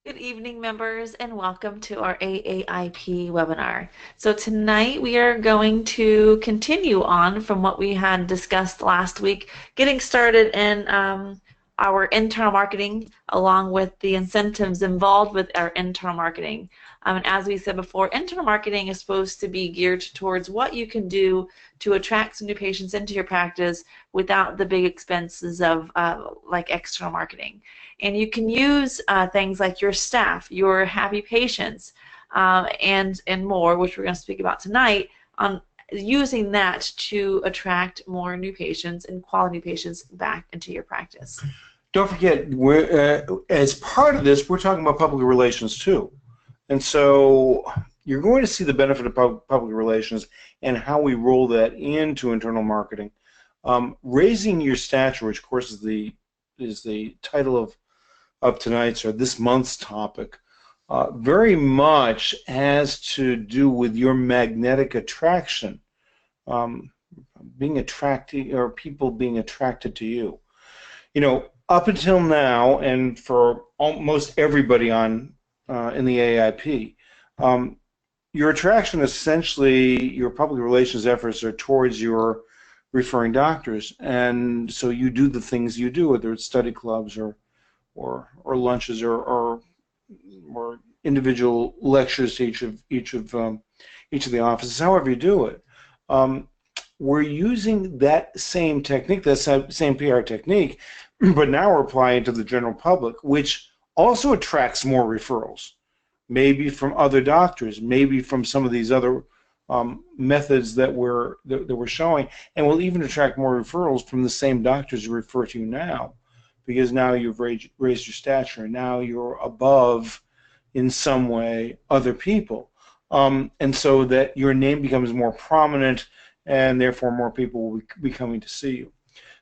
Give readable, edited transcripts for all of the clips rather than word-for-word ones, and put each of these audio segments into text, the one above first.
Good evening, members, and welcome to our AAIP webinar. So tonight we are going to continue on from what we had discussed last week, getting started in our internal marketing along with the incentives involved with our internal marketing. And as we said before, internal marketing is supposed to be geared towards what you can do to attract some new patients into your practice without the big expenses of like external marketing. And you can use things like your staff, your happy patients, and more, which we're going to speak about tonight, on using that to attract more new patients and quality patients back into your practice. Don't forget, as part of this, we're talking about public relations too. And so you're going to see the benefit of public relations and how we roll that into internal marketing. Raising your stature, which of course is the title of tonight's or this month's topic, very much has to do with your magnetic attraction, being attracted, or people being attracted to you. You know, up until now, and for almost everybody on in the AIP, your attraction, essentially, your public relations efforts are towards your referring doctors, and so you do the things you do, whether it's study clubs or lunches or individual lectures to each of the offices. However you do it, we're using that same technique, that same PR technique, but now we're applying it to the general public, which also attracts more referrals, maybe from other doctors, maybe from some of these other methods that we're showing, and will even attract more referrals from the same doctors who refer to you now, because now you've raised your stature, and now you're above, in some way, other people, and so that your name becomes more prominent, and therefore more people will be coming to see you.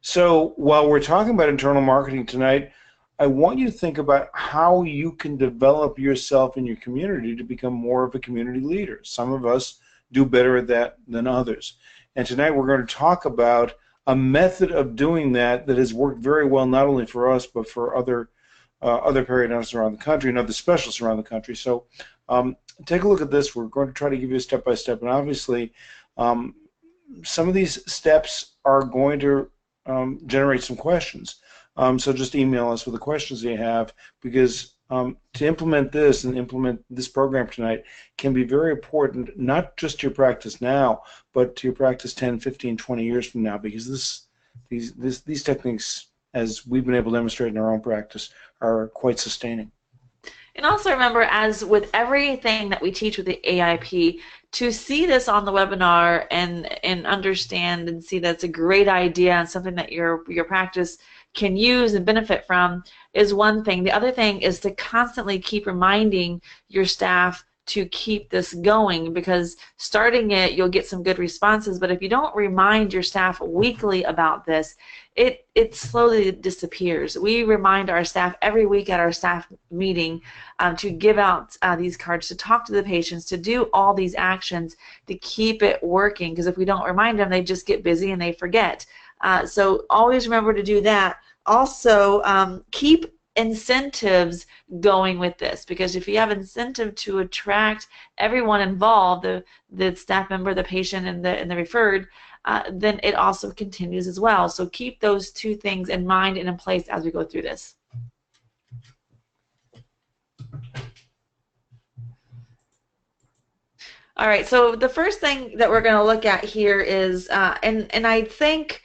So while we're talking about internal marketing tonight, I want you to think about how you can develop yourself in your community to become more of a community leader. Some of us do better at that than others. And tonight we're going to talk about a method of doing that has worked very well, not only for us, but for other periodontists around the country and other specialists around the country. So take a look at this. We're going to try to give you a step-by-step. And obviously, some of these steps are going to generate some questions. So just email us with the questions you have, because to implement this and implement this program tonight can be very important, not just to your practice now, but to your practice 10, 15, 20 years from now, because these techniques, as we've been able to demonstrate in our own practice, are quite sustaining. And also remember, as with everything that we teach with the AIP, to see this on the webinar and understand and see that it's a great idea and something that your practice can use and benefit from is one thing. The other thing is to constantly keep reminding your staff to keep this going, because starting it, you'll get some good responses, but if you don't remind your staff weekly about this, it slowly disappears. We remind our staff every week at our staff meeting to give out these cards, to talk to the patients, to do all these actions to keep it working, because if we don't remind them, they just get busy and they forget. So always remember to do that. Also, keep incentives going with this, because if you have incentive to attract everyone involved, the staff member, the patient, and the referred, then it also continues as well. So keep those two things in mind and in place as we go through this. All right, so the first thing that we're going to look at here is, and I think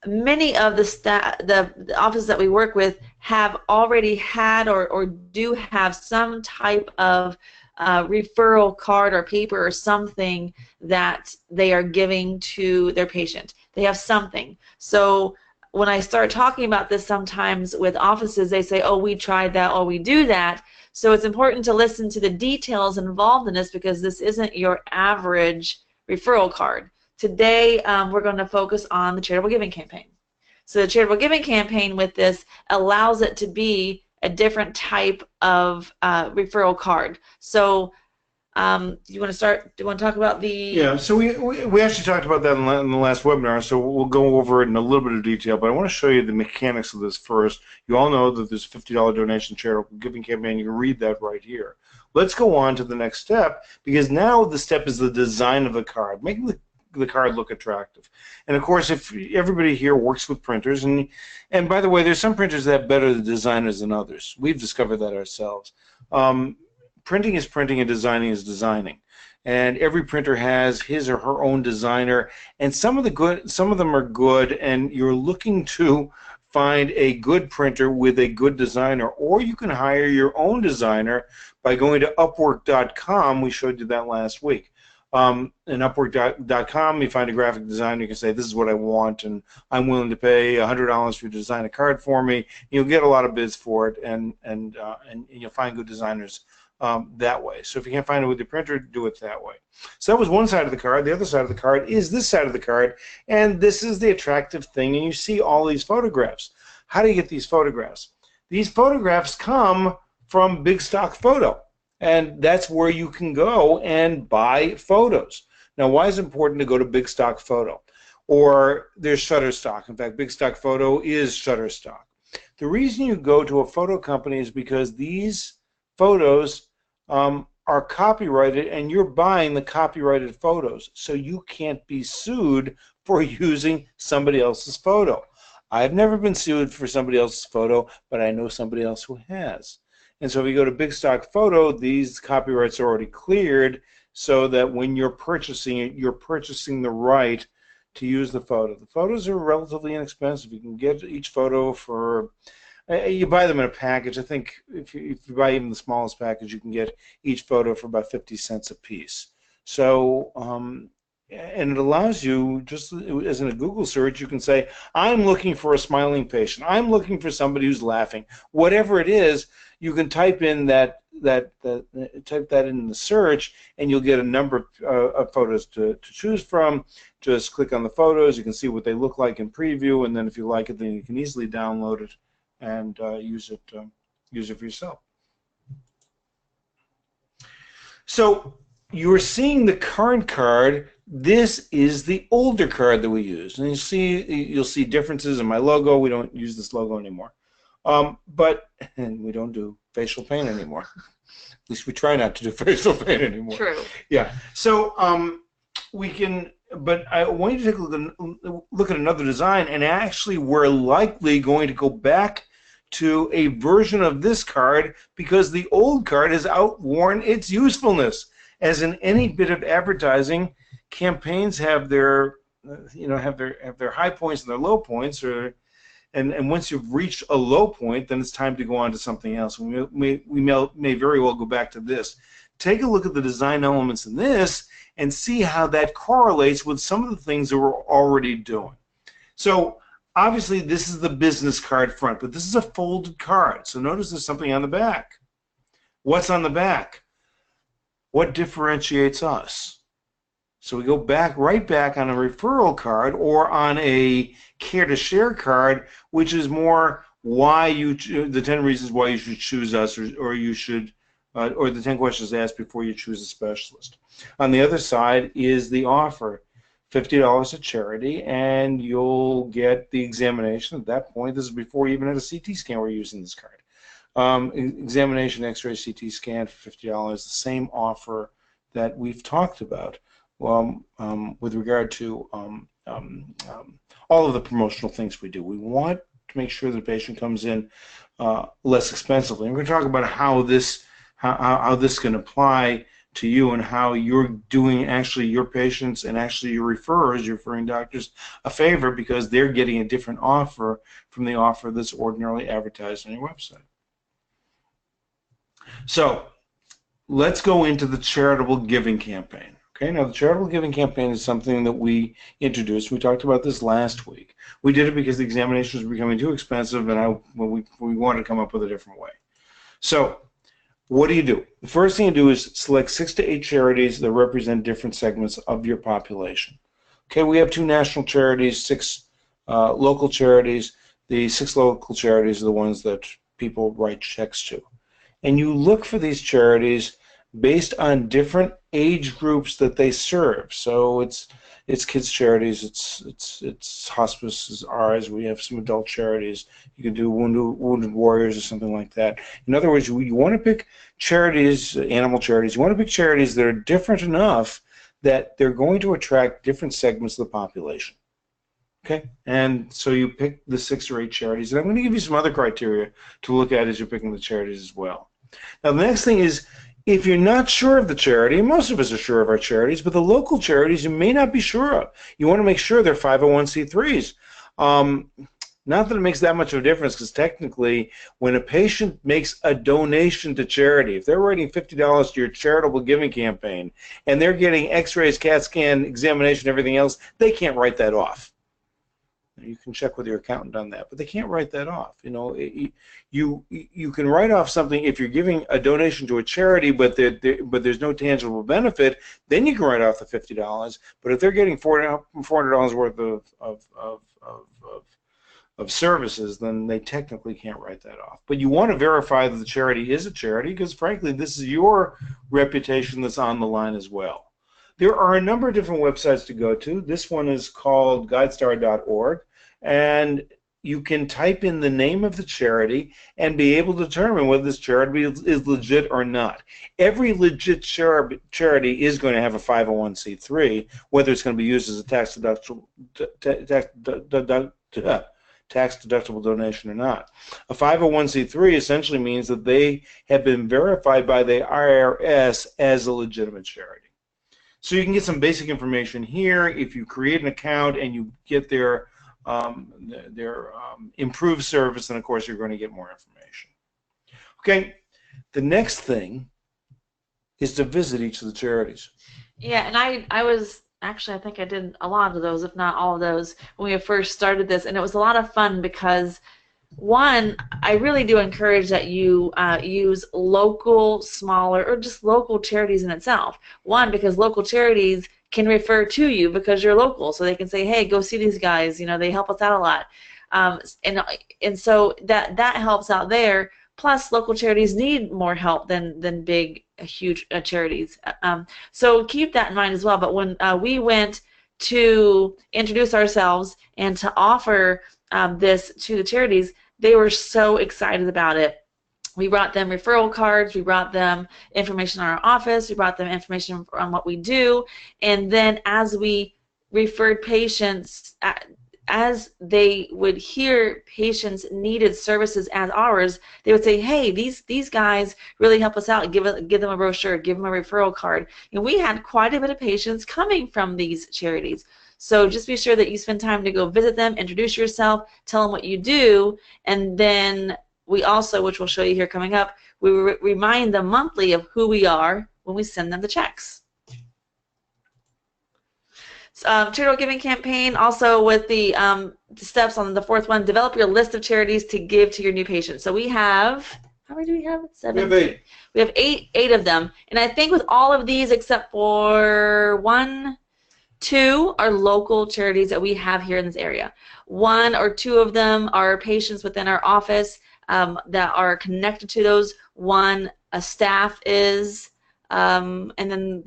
many of the offices that we work with have already had or do have some type of referral card or paper or something that they are giving to their patient. They have something. So when I start talking about this sometimes with offices, they say, oh, we tried that, or we do that. So it's important to listen to the details involved in this, because this isn't your average referral card. Today, we're going to focus on the charitable giving campaign. So the charitable giving campaign with this allows it to be a different type of referral card. So You want to start? Do you want to talk about the? Yeah, so we actually talked about that in the last webinar, so we'll go over it in a little bit of detail, but I want to show you the mechanics of this first. You all know that there's a $50 donation charitable giving campaign. You can read that right here. Let's go on to the next step, because now the step is the design of the card, making the card look attractive. And of course, if everybody here works with printers, and by the way, there's some printers that have better designers than others. We've discovered that ourselves. Printing is printing and designing is designing. And every printer has his or her own designer, and some of them are good, and you're looking to find a good printer with a good designer, or you can hire your own designer by going to Upwork.com. We showed you that last week. In Upwork.com, you find a graphic designer. You can say, this is what I want, and I'm willing to pay $100 for you to design a card for me. You'll get a lot of bids for it, and you'll find good designers that way. So if you can't find it with your printer, do it that way. So that was one side of the card. The other side of the card is this side of the card, and this is the attractive thing, and you see all these photographs. How do you get these photographs? These photographs come from Big Stock Photo, and that's where you can go and buy photos. Now, why is it important to go to Big Stock Photo? Or there's Shutterstock. In fact, Big Stock Photo is Shutterstock. The reason you go to a photo company is because these photos are copyrighted, and you're buying the copyrighted photos, so you can't be sued for using somebody else's photo. I've never been sued for somebody else's photo, but I know somebody else who has. And so if you go to Big Stock Photo, these copyrights are already cleared, so that when you're purchasing it, you're purchasing the right to use the photo. The photos are relatively inexpensive. You can get each photo for you buy them in a package. I think if you buy even the smallest package, you can get each photo for about 50 cents a piece. So, and it allows you, just as in a Google search, you can say, I'm looking for a smiling patient. I'm looking for somebody who's laughing. Whatever it is, you can type in type that in the search, and you'll get a number of photos to choose from. Just click on the photos. You can see what they look like in preview, and then if you like it, then you can easily download it and use it for yourself. So you're seeing the current card. This is the older card that we used, and you'll see differences in my logo. We don't use this logo anymore, but we don't do facial paint anymore. At least we try not to do facial paint anymore. True. Yeah. So we can. But I want you to take a look at another design, and actually we're likely going to go back to a version of this card because the old card has outworn its usefulness. As in any bit of advertising, campaigns have their high points and their low points, and once you've reached a low point, then it's time to go on to something else. We may very well go back to this. Take a look at the design elements in this and see how that correlates with some of the things that we're already doing. So obviously this is the business card front, but this is a folded card. So notice there's something on the back. What's on the back? What differentiates us? So we go right back on a referral card or on a care to share card, which is more the 10 reasons why you should choose us, or you should or the 10 questions asked before you choose a specialist. On the other side is the offer, $50 at charity, and you'll get the examination at that point. This is before you even had a CT scan. We're using this card. Examination, X-ray, CT scan for $50, the same offer that we've talked about with regard to all of the promotional things we do. We want to make sure the patient comes in less expensively. And we're going to talk about how this can apply to you and how you're doing actually your patients and actually your referrers, your referring doctors, a favor because they're getting a different offer from the offer that's ordinarily advertised on your website. So let's go into the charitable giving campaign. Okay, now the charitable giving campaign is something that we introduced. We talked about this last week. We did it because the examinations were becoming too expensive, and we wanted to come up with a different way. So what do? The first thing you do is select 6 to 8 charities that represent different segments of your population. Okay, we have 2 national charities, 6 local charities. The 6 local charities are the ones that people write checks to. And you look for these charities based on different age groups that they serve. So it's kids charities, it's hospices, ours. We have some adult charities. You can do wounded warriors or something like that. In other words, you want to pick charities, animal charities. You want to pick charities that are different enough that they're going to attract different segments of the population. Okay, and so you pick the 6 or 8 charities, and I'm going to give you some other criteria to look at as you're picking the charities as well. Now, the next thing is, if you're not sure of the charity, and most of us are sure of our charities, but the local charities you may not be sure of. You want to make sure they're 501c3s. Not that it makes that much of a difference, because technically, when a patient makes a donation to charity, if they're writing $50 to your charitable giving campaign, and they're getting x-rays, CAT scan, examination, everything else, they can't write that off. You can check with your accountant on that, but they can't write that off. You know, you can write off something if you're giving a donation to a charity, but there's no tangible benefit. Then you can write off the $50. But if they're getting $400 worth of services, then they technically can't write that off. But you want to verify that the charity is a charity, because frankly, this is your reputation that's on the line as well. There are a number of different websites to go to. This one is called guidestarorg, and you can type in the name of the charity and be able to determine whether this charity is legit or not. Every legit charity is going to have a 501c3, whether it's going to be used as a tax-deductible donation or not. A 501c3 essentially means that they have been verified by the IRS as a legitimate charity. So you can get some basic information here. If you create an account and you get their improved service, then of course you're going to get more information. Okay, the next thing is to visit each of the charities. Yeah, and I was actually, I think I did a lot of those, if not all of those, when we first started this, and it was a lot of fun because, one, I really do encourage that you use local, smaller, or just local charities in itself. One, because local charities can refer to you because you're local, so they can say, hey, go see these guys, you know, they help us out a lot. And so that helps out there. Plus, local charities need more help than big, huge charities. So keep that in mind as well. But when we went to introduce ourselves and to offer this to the charities, they were so excited about it. We brought them referral cards, we brought them information on our office, we brought them information on what we do, and then as we referred patients, as they would hear patients needed services as ours, they would say, hey, these guys really help us out, give them a brochure, give them a referral card. And we had quite a bit of patients coming from these charities. So just be sure that you spend time to go visit them, introduce yourself, tell them what you do, and then we also, which we'll show you here coming up, we remind them monthly of who we are when we send them the checks. Charitable giving campaign, also with the steps on the 4th one, develop your list of charities to give to your new patients. So we have, how many do we have? 7? We have 8. We have eight of them. And I think with all of these except for 1, 2 are local charities that we have here in this area. 1 or 2 of them are patients within our office that are connected to those. 1, a staff is, and then,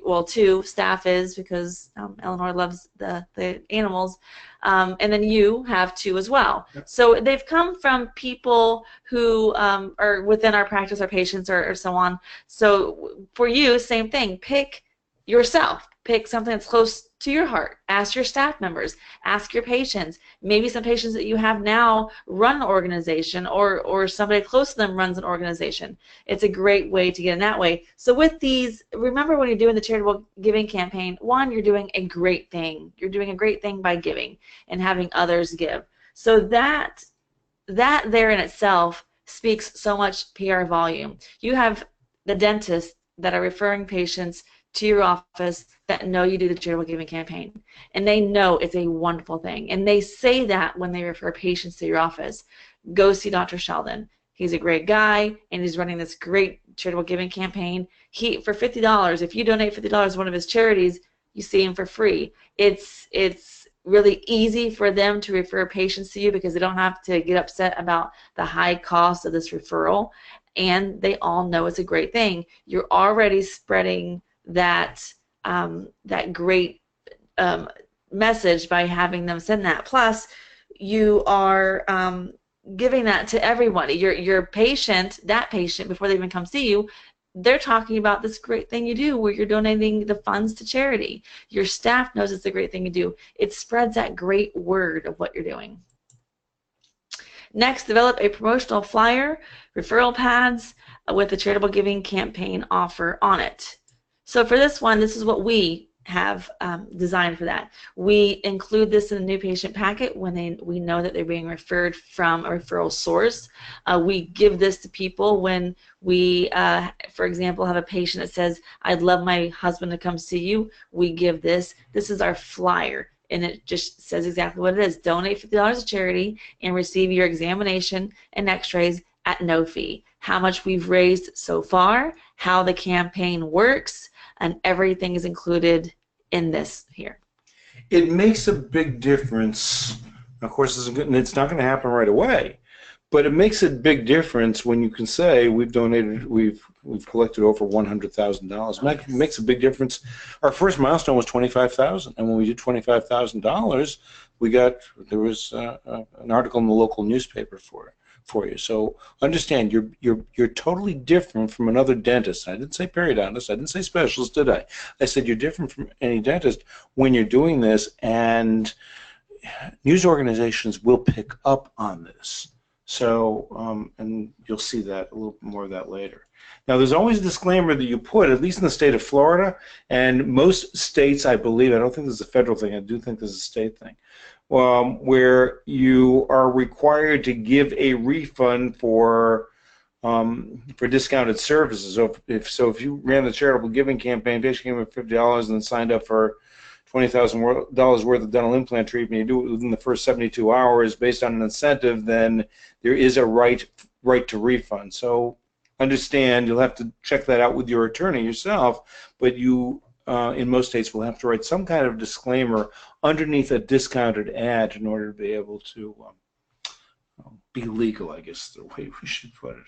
well, 2, staff is because Eleanor loves the animals, and then you have 2 as well. Yep. So they've come from people who are within our practice, our patients, or so on. So for you, same thing. Pick yourself. Pick something that's close to your heart. Ask your staff members. Ask your patients. Maybe some patients that you have now run an organization, or somebody close to them runs an organization. It's a great way to get in that way. So with these, remember when you're doing the charitable giving campaign, 1, you're doing a great thing. You're doing a great thing by giving and having others give. So that there in itself speaks so much PR volume. You have the dentists that are referring patients to your office that know you do the charitable giving campaign, and they know it's a wonderful thing, and they say that when they refer patients to your office. Go see Dr. Sheldon. He's a great guy, and he's running this great charitable giving campaign. For $50, if you donate $50 to one of his charities, you see him for free. It's really easy for them to refer patients to you because they don't have to get upset about the high cost of this referral. and they all know it's a great thing. You're already spreading that that great message by having them send that. Plus, you are giving that to everybody. Your patient, that patient, before they even come see you, they're talking about this great thing you do where you're donating the funds to charity. Your staff knows it's a great thing you do. It spreads that great word of what you're doing. Next, develop a promotional flyer, referral pads with a charitable giving campaign offer on it. So for this one, this is what we have designed for that. We include this in the new patient packet when we know that they're being referred from a referral source. We give this to people when we, for example, have a patient that says, I'd love my husband to come see you. We give this. This is our flyer, and it just says exactly what it is. Donate $50 to charity and receive your examination and x-rays at no fee. How much we've raised so far, how the campaign works, and everything is included in this here. It makes a big difference. Of course, it's not going to happen right away, but it makes a big difference when you can say we've collected over $100,000. It makes a big difference. Our first milestone was $25,000, and when we did $25,000, there was an article in the local newspaper for you. So understand, you're totally different from another dentist. I didn't say periodontist. I didn't say specialist, did I? I said you're different from any dentist when you're doing this, and news organizations will pick up on this. So, and you'll see that a little more of that later. Now, there's always a disclaimer that you put, at least in the state of Florida, and most states, I believe, I don't think this is a federal thing, I do think this is a state thing, where you are required to give a refund for discounted services. So if you ran the charitable giving campaign, patient came with $50 and then signed up for $20,000 worth of dental implant treatment, you do it within the first 72 hours based on an incentive, then there is a right to refund. So understand, you'll have to check that out with your attorney yourself, but you in most states will have to write some kind of disclaimer underneath a discounted ad in order to be able to be legal, I guess is the way we should put it.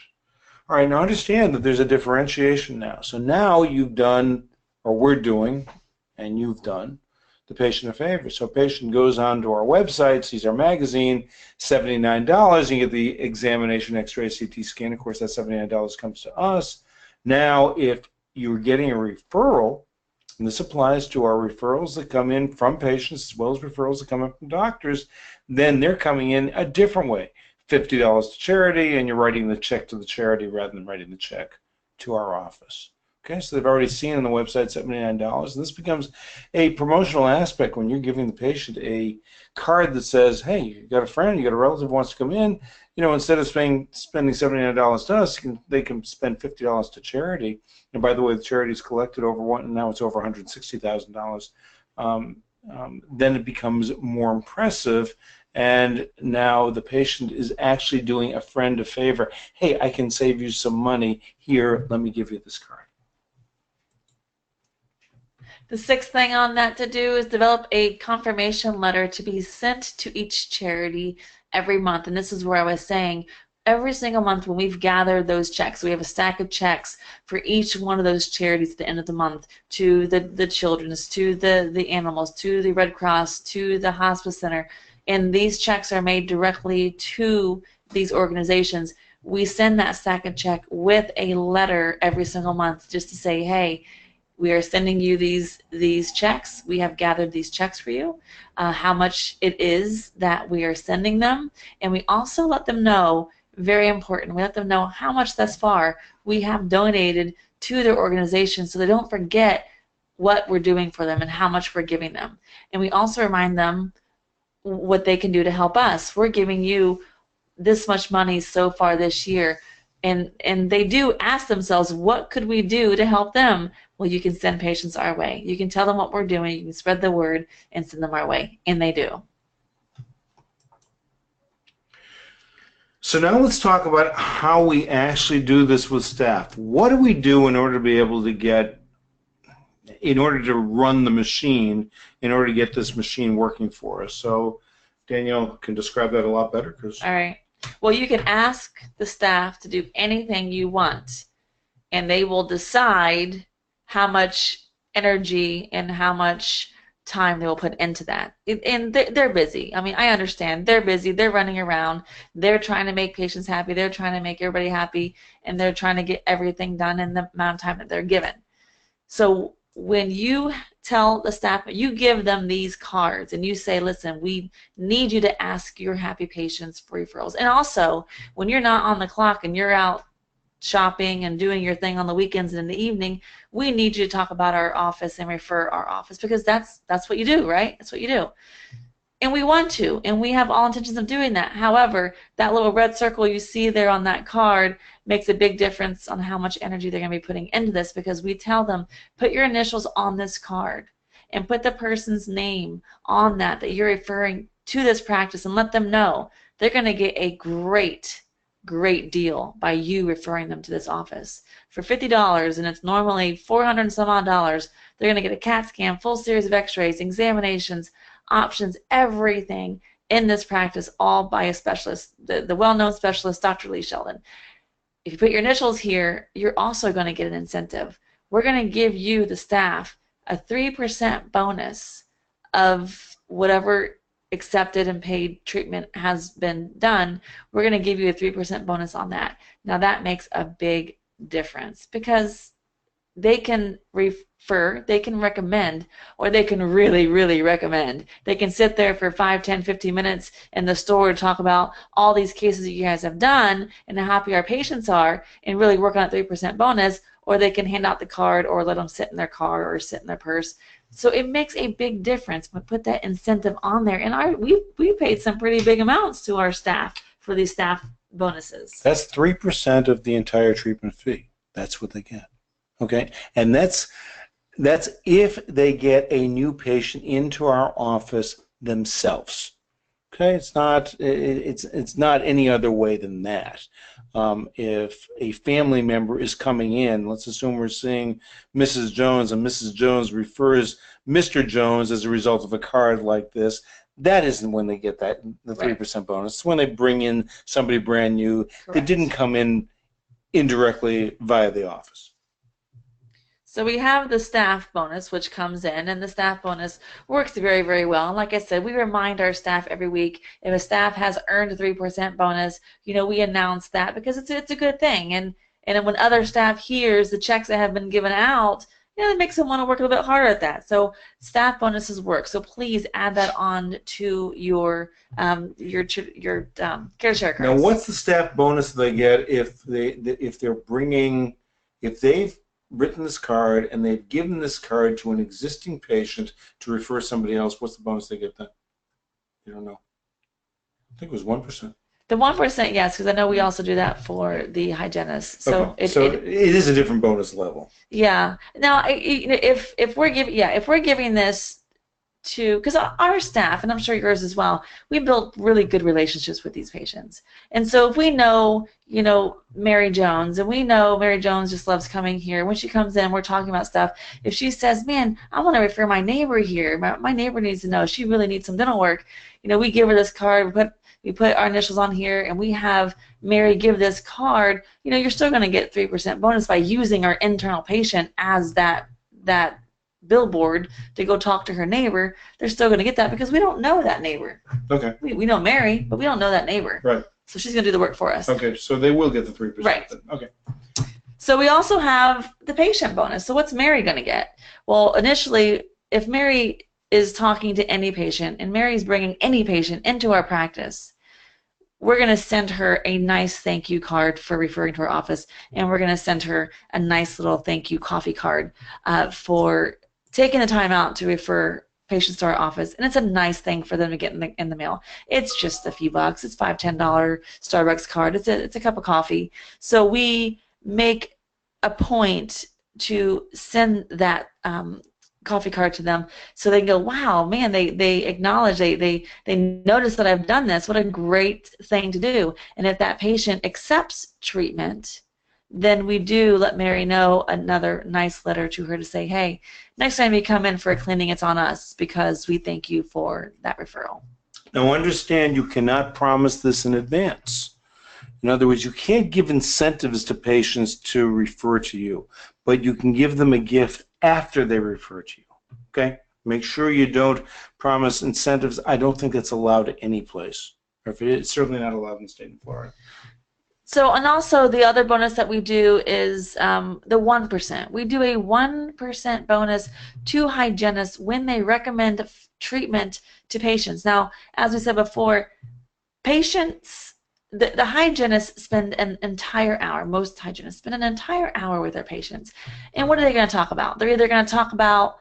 All right, now understand that there's a differentiation now. So now you've done, or we're doing, and you've done, the patient a favor. So a patient goes onto our website, sees our magazine, $79, you get the examination, x-ray, CT scan. Of course, that $79 comes to us. Now, if you're getting a referral, and this applies to our referrals that come in from patients as well as referrals that come in from doctors, then they're coming in a different way. $50 to charity, and you're writing the check to the charity rather than writing the check to our office. Okay, so they've already seen on the website $79, and this becomes a promotional aspect when you're giving the patient a card that says, hey, you got a friend, you got a relative who wants to come in, you know, instead of spending $79 to us, they can spend $50 to charity. And by the way, the charity's collected now it's over $160,000. Then it becomes more impressive, and now the patient is actually doing a friend a favor. Hey, I can save you some money. Here, let me give you this card. The sixth thing on that to do is develop a confirmation letter to be sent to each charity every month. And this is where I was saying, every single month when we've gathered those checks, we have a stack of checks for each one of those charities at the end of the month, to the children's, to the animals, to the Red Cross, to the hospice center, and these checks are made directly to these organizations. We send that stack of check with a letter every single month just to say, hey, we are sending you these checks. We have gathered these checks for you, how much it is that we are sending them, and we also let them know, very important, we let them know how much thus far we have donated to their organization so they don't forget what we're doing for them and how much we're giving them. And we also remind them what they can do to help us. We're giving you this much money so far this year, and they do ask themselves, what could we do to help them? Well, you can send patients our way. You can tell them what we're doing, you can spread the word and send them our way, and they do. So now let's talk about how we actually do this with staff. What do we do in order to be able to run the machine, in order to get this machine working for us? So Danielle can describe that a lot better. All right. Well, you can ask the staff to do anything you want, and they will decide how much energy and how much time they will put into that. And they're busy. I mean, I understand. They're busy. They're running around. They're trying to make patients happy. They're trying to make everybody happy, and they're trying to get everything done in the amount of time that they're given. So when you tell the staff, you give them these cards and you say, listen, we need you to ask your happy patients for referrals. And also, when you're not on the clock and you're out shopping and doing your thing on the weekends and in the evening, we need you to talk about our office and refer our office, because that's what you do, right? That's what you do. And we want to, and we have all intentions of doing that. However, that little red circle you see there on that card makes a big difference on how much energy they're going to be putting into this, because we tell them, put your initials on this card and put the person's name on that you're referring to this practice, and let them know they're going to get a great deal by you referring them to this office. For $50, and it's normally $400 and some odd dollars, they're going to get a CAT scan, full series of x-rays, examinations, options, everything in this practice, all by a specialist, the well-known specialist, Dr. Lee Sheldon. If you put your initials here, you're also going to get an incentive. We're going to give you, the staff, a 3% bonus of whatever accepted and paid treatment has been done. We're going to give you a 3% bonus on that. Now that makes a big difference, because they can refer, they can recommend, or they can really, really recommend. They can sit there for 5, 10, 15 minutes in the store to talk about all these cases that you guys have done and how happy our patients are, and really work on a 3% bonus, or they can hand out the card or let them sit in their car or sit in their purse. So it makes a big difference, but put that incentive on there. And we paid some pretty big amounts to our staff for these staff bonuses. That's 3% of the entire treatment fee. That's what they get. Okay, and that's if they get a new patient into our office themselves. Okay, it's not any other way than that. If a family member is coming in, let's assume we're seeing Mrs. Jones, and Mrs. Jones refers Mr. Jones as a result of a card like this, that isn't when they get the 3% bonus. It's when they bring in somebody brand new. Correct. That didn't come in indirectly via the office. So we have the staff bonus, which comes in, and the staff bonus works very, very well. And like I said, we remind our staff every week, if a staff has earned a 3% bonus, we announce that, because it's a good thing. And when other staff hears the checks that have been given out, it makes them want to work a little bit harder at that. So staff bonuses work. So please add that on to your care share cards. Now, what's the staff bonus they get if they've written this card and they've given this card to an existing patient to refer somebody else? What's the bonus they get then? You don't know. I think it was 1%. The 1%, yes, because I know we also do that for the hygienist. So okay. it is a different bonus level. Yeah. Now, if we're giving this to, because our staff, and I'm sure yours as well, we build really good relationships with these patients. And so if we know, Mary Jones, and we know Mary Jones just loves coming here, when she comes in, we're talking about stuff. If she says, man, I want to refer my neighbor here, my neighbor needs to know, she really needs some dental work, we give her this card, we put our initials on here, and we have Mary give this card, you're still going to get 3% bonus by using our internal patient as that billboard to go talk to her neighbor. They're still going to get that, because we don't know that neighbor. Okay. We know Mary, but we don't know that neighbor. Right. So she's going to do the work for us. Okay, so they will get the 3%. Right. Then. Okay. So we also have the patient bonus. So what's Mary going to get? Well, initially, if Mary is talking to any patient, and Mary's bringing any patient into our practice, we're going to send her a nice thank you card for referring to our office, and we're going to send her a nice little thank you coffee card for taking the time out to refer patients to our office. And it's a nice thing for them to get in the mail. It's just a few bucks. It's $5, $10 Starbucks card. It's a cup of coffee. So we make a point to send that coffee card to them, so they can go, wow, man, they acknowledge, they notice that I've done this. What a great thing to do. And if that patient accepts treatment, then we do let Mary know, another nice letter to her to say, hey, next time you come in for a cleaning, it's on us, because we thank you for that referral. Now understand, you cannot promise this in advance. In other words, you can't give incentives to patients to refer to you, but you can give them a gift after they refer to you. Okay? Make sure you don't promise incentives. I don't think that's allowed at any place. Or if it is, it's certainly not allowed in the state of Florida. So, and also the other bonus that we do is the 1%. We do a 1% bonus to hygienists when they recommend treatment to patients. Now, as we said before, patients, the hygienists spend an entire hour, most hygienists spend an entire hour with their patients. And what are they going to talk about? They're either going to talk about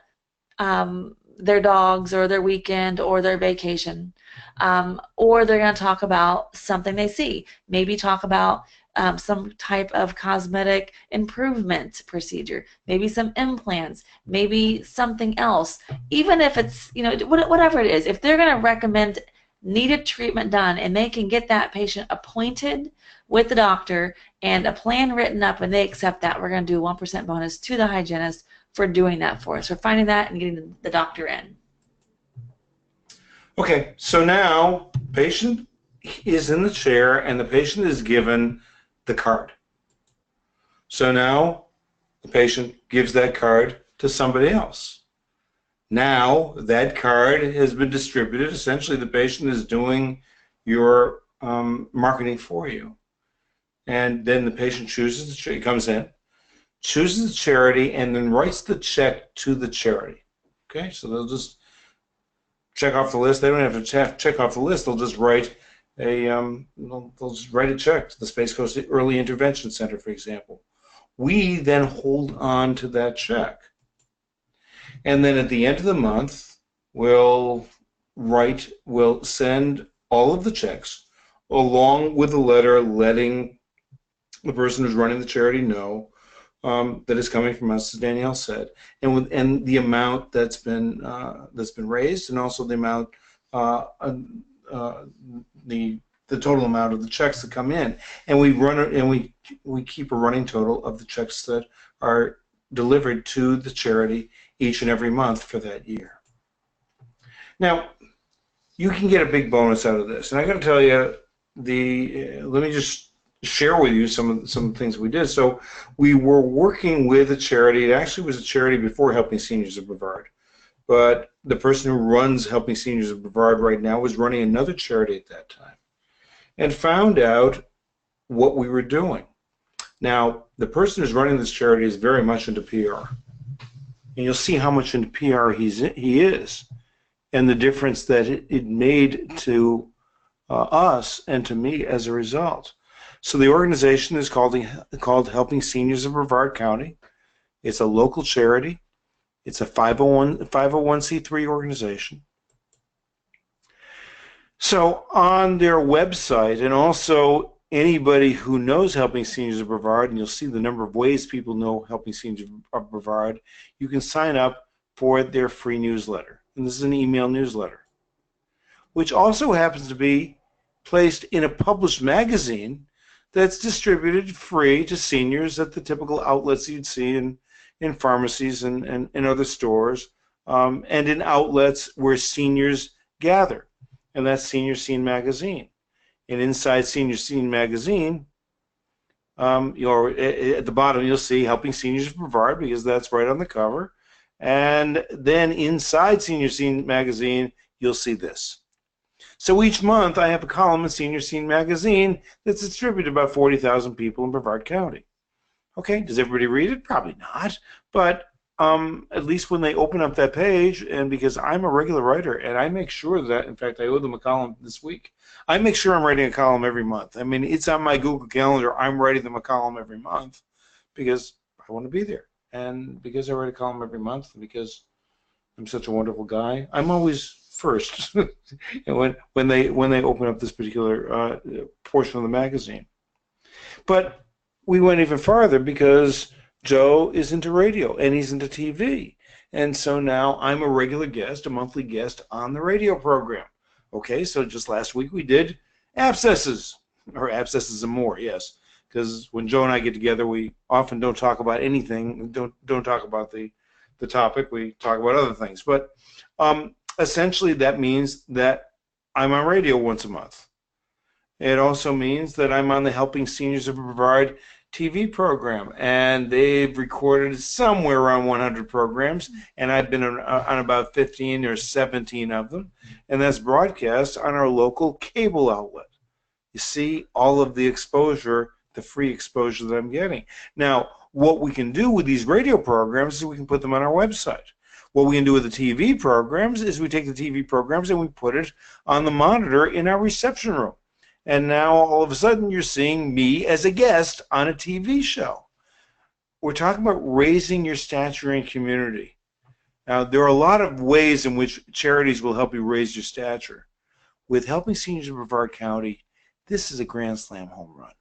their dogs or their weekend or their vacation, or they're going to talk about something they see. Maybe talk about some type of cosmetic improvement procedure, maybe some implants, maybe something else. Even if it's, you know, whatever it is, if they're going to recommend needed treatment done and they can get that patient appointed with the doctor and a plan written up and they accept that, we're going to do a 1% bonus to the hygienist for doing that for us, for finding that and getting the doctor in. Okay, so now patient is in the chair and the patient is given the card. So now the patient gives that card to somebody else. Now that card has been distributed. Essentially, the patient is doing your marketing for you. And then the patient chooses, he comes in, chooses the charity, and then writes the check to the charity. Okay, so they'll just check off the list. They don't have to check off the list. They'll just write they'll just write a check to the Space Coast Early Intervention Center, for example. We then hold on to that check. And then at the end of the month, we'll send all of the checks along with a letter letting the person who's running the charity know that is coming from us, as Danielle said, and the amount that's been raised, and also the amount the total amount of the checks that come in, and we keep a running total of the checks that are delivered to the charity each and every month for that year. Now, you can get a big bonus out of this, and I got to tell you, let me just share with you some of the things we did. So we were working with a charity. It actually was a charity before Helping Seniors of Brevard, but the person who runs Helping Seniors of Brevard right now was running another charity at that time, and found out what we were doing. Now, the person who's running this charity is very much into PR. And you'll see how much into PR he is, and the difference that it made to us and to me as a result. So the organization is called Helping Seniors of Brevard County. It's a local charity. It's a 501c3 organization. So on their website, and also anybody who knows Helping Seniors of Brevard, and you'll see the number of ways people know Helping Seniors of Brevard, you can sign up for their free newsletter. And this is an email newsletter, which also happens to be placed in a published magazine that's distributed free to seniors at the typical outlets you'd see in pharmacies and other stores, and in outlets where seniors gather. And that's Senior Scene Magazine. And inside Senior Scene Magazine, at the bottom you'll see Helping Seniors of Brevard, because that's right on the cover. And then inside Senior Scene Magazine, you'll see this. So each month I have a column in Senior Scene Magazine that's distributed to about 40,000 people in Brevard County. Okay, does everybody read it? Probably not. But at least when they open up that page, and because I'm a regular writer, and I make sure that, in fact, I owe them a column this week. I make sure I'm writing a column every month. I mean, it's on my Google Calendar. I'm writing them a column every month because I want to be there. And because I write a column every month, and because I'm such a wonderful guy, I'm always first and when they open up this particular portion of the magazine. But we went even farther, because Joe is into radio and he's into TV. And so now I'm a regular guest, a monthly guest on the radio program. Okay, so just last week we did abscesses, or abscesses and more, yes. Because when Joe and I get together, we often don't talk about anything, don't talk about the topic, we talk about other things. But essentially that means that I'm on radio once a month. It also means that I'm on the Helping Seniors of Brevard TV program, and they've recorded somewhere around 100 programs, and I've been on about 15 or 17 of them, and that's broadcast on our local cable outlet. You see all of the exposure, the free exposure that I'm getting. Now, what we can do with these radio programs is we can put them on our website. What we can do with the TV programs is we take the TV programs and we put it on the monitor in our reception room. And now all of a sudden you're seeing me as a guest on a TV show. We're talking about raising your stature in community. Now, there are a lot of ways in which charities will help you raise your stature. With Helping Seniors in Brevard County, this is a grand slam home run.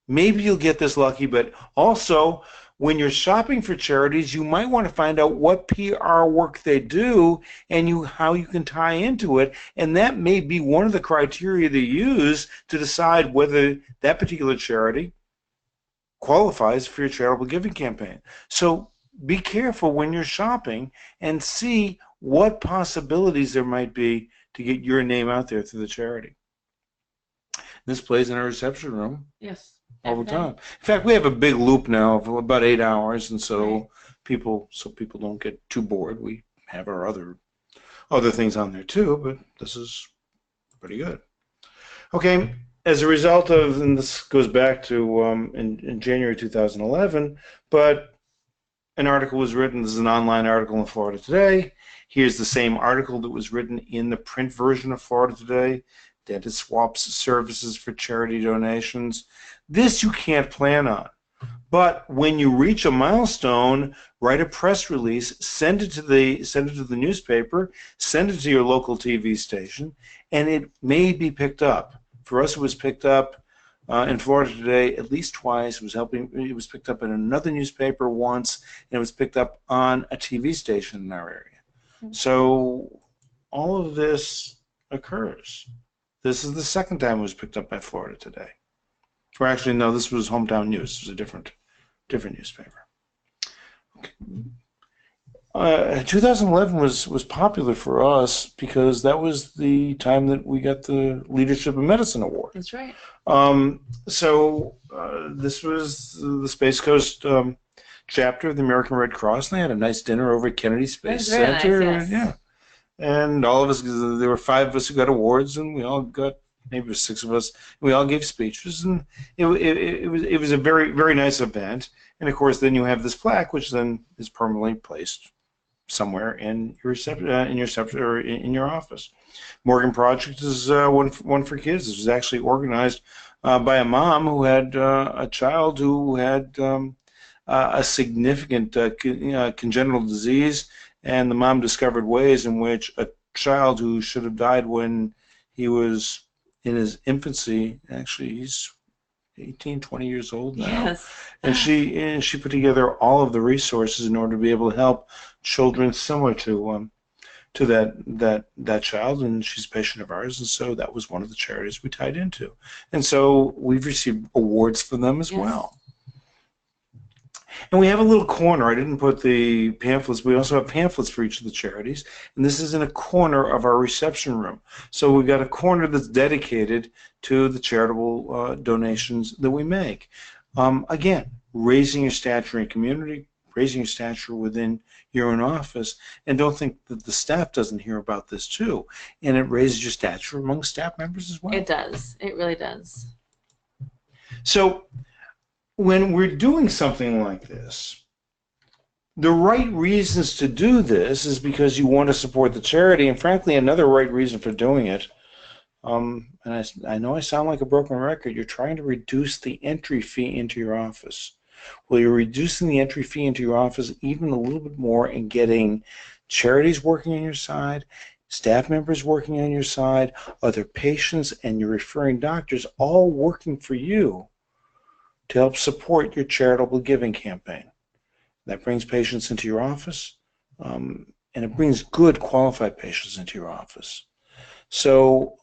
Maybe you'll get this lucky, but also when you're shopping for charities, you might want to find out what PR work they do and how you can tie into it, and that may be one of the criteria they use to decide whether that particular charity qualifies for your charitable giving campaign. So be careful when you're shopping and see what possibilities there might be to get your name out there through the charity. This plays in our reception room. Yes. All the time. In fact, we have a big loop now of about 8 hours, and so people don't get too bored. We have our other things on there too, but this is pretty good. Okay, as a result of, and this goes back to in January 2011, but an article was written. This is an online article in Florida Today. Here's the same article that was written in the print version of Florida Today. Dentist swaps services for charity donations. This you can't plan on. But when you reach a milestone, write a press release, send it to the newspaper, send it to your local TV station, and it may be picked up. For us, it was picked up in Florida Today at least twice. It was picked up in another newspaper once, and it was picked up on a TV station in our area. So all of this occurs. This is the second time it was picked up by Florida Today. Or actually, no, this was Hometown News. It was a different newspaper. Okay. 2011 was popular for us because that was the time that we got the Leadership in Medicine Award. That's right. This was the Space Coast chapter of the American Red Cross, and they had a nice dinner over at Kennedy Space Center. Nice, yes. Yeah. And all of us, there were 5 of us who got awards, and we all got, maybe it was 6 of us, and we all gave speeches, and it was a very, very nice event. And of course, then you have this plaque, which then is permanently placed somewhere in your or in your office. Morgan Project is one for kids. This was actually organized by a mom who had a child who had a significant congenital disease. And the mom discovered ways in which a child who should have died when he was in his infancy, actually he's 18, 20 years old now. Yes. And she put together all of the resources in order to be able to help children similar to that child, and she's a patient of ours, and so that was one of the charities we tied into. And so we've received awards for them as well. And we have a little corner. I didn't put the pamphlets. We also have pamphlets for each of the charities. And this is in a corner of our reception room. So we've got a corner that's dedicated to the charitable donations that we make. Again, raising your stature in community, raising your stature within your own office. And don't think that the staff doesn't hear about this too. And it raises your stature among staff members as well. It does. It really does. So when we're doing something like this, the right reasons to do this is because you want to support the charity, and frankly, another right reason for doing it, and I know I sound like a broken record, you're trying to reduce the entry fee into your office. Well, you're reducing the entry fee into your office even a little bit more and getting charities working on your side, staff members working on your side, other patients, and your referring doctors all working for you to help support your charitable giving campaign. That brings patients into your office, and it brings good qualified patients into your office. So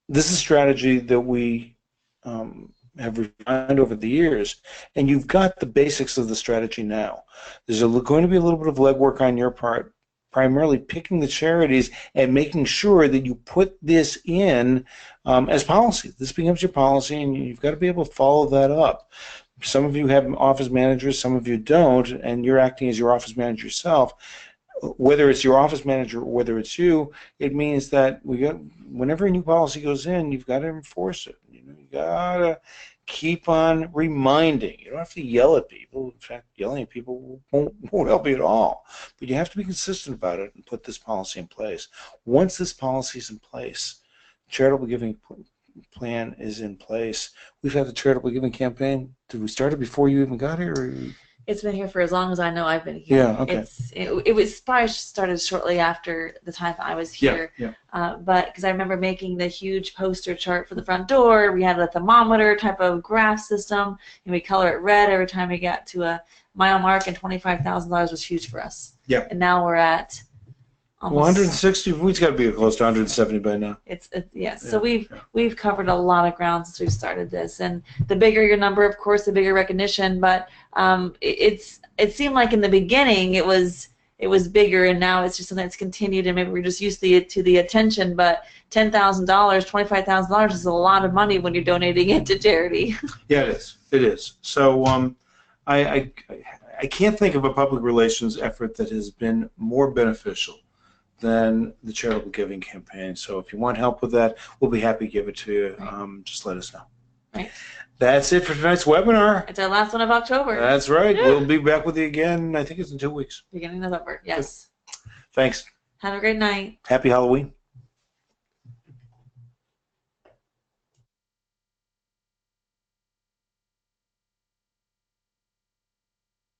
this is a strategy that we have refined over the years, and you've got the basics of the strategy now. There's going to be a little bit of legwork on your part, primarily picking the charities and making sure that you put this in as policy. This becomes your policy, and you've got to be able to follow that up. Some of you have office managers, some of you don't, and you're acting as your office manager yourself. Whether it's your office manager or whether it's you, it means that whenever a new policy goes in, you've got to enforce it. You got to keep on reminding. You don't have to yell at people. In fact, yelling at people won't help you at all. But you have to be consistent about it and put this policy in place. Once this policy is in place, charitable giving plan is in place. We've had the charitable giving campaign. Did we start it before you even got here? Or? It's been here for as long as I know I've been here. Yeah, okay. It was probably started shortly after the time I was here. Yeah. But because I remember making the huge poster chart for the front door, we had a thermometer type of graph system, and we color it red every time we got to a mile mark, and $25,000 was huge for us. Yeah. And now we're at almost 160. We've got to be close to 170 by now. So we've covered a lot of ground since we've started this, and the bigger your number, of course, the bigger recognition. But it seemed like in the beginning it was bigger, and now it's just something that's continued, and maybe we're just used to the attention. But $10,000, $25,000 is a lot of money when you're donating it to charity. Yeah, it is. It is. So I can't think of a public relations effort that has been more beneficial than the charitable giving campaign. So if you want help with that, we'll be happy to give it to you. Right. Just let us know. Right. That's it for tonight's webinar. It's our last one of October. That's right. We'll be back with you again, I think it's in 2 weeks. Beginning of November. Yes. Thanks. Have a great night. Happy Halloween.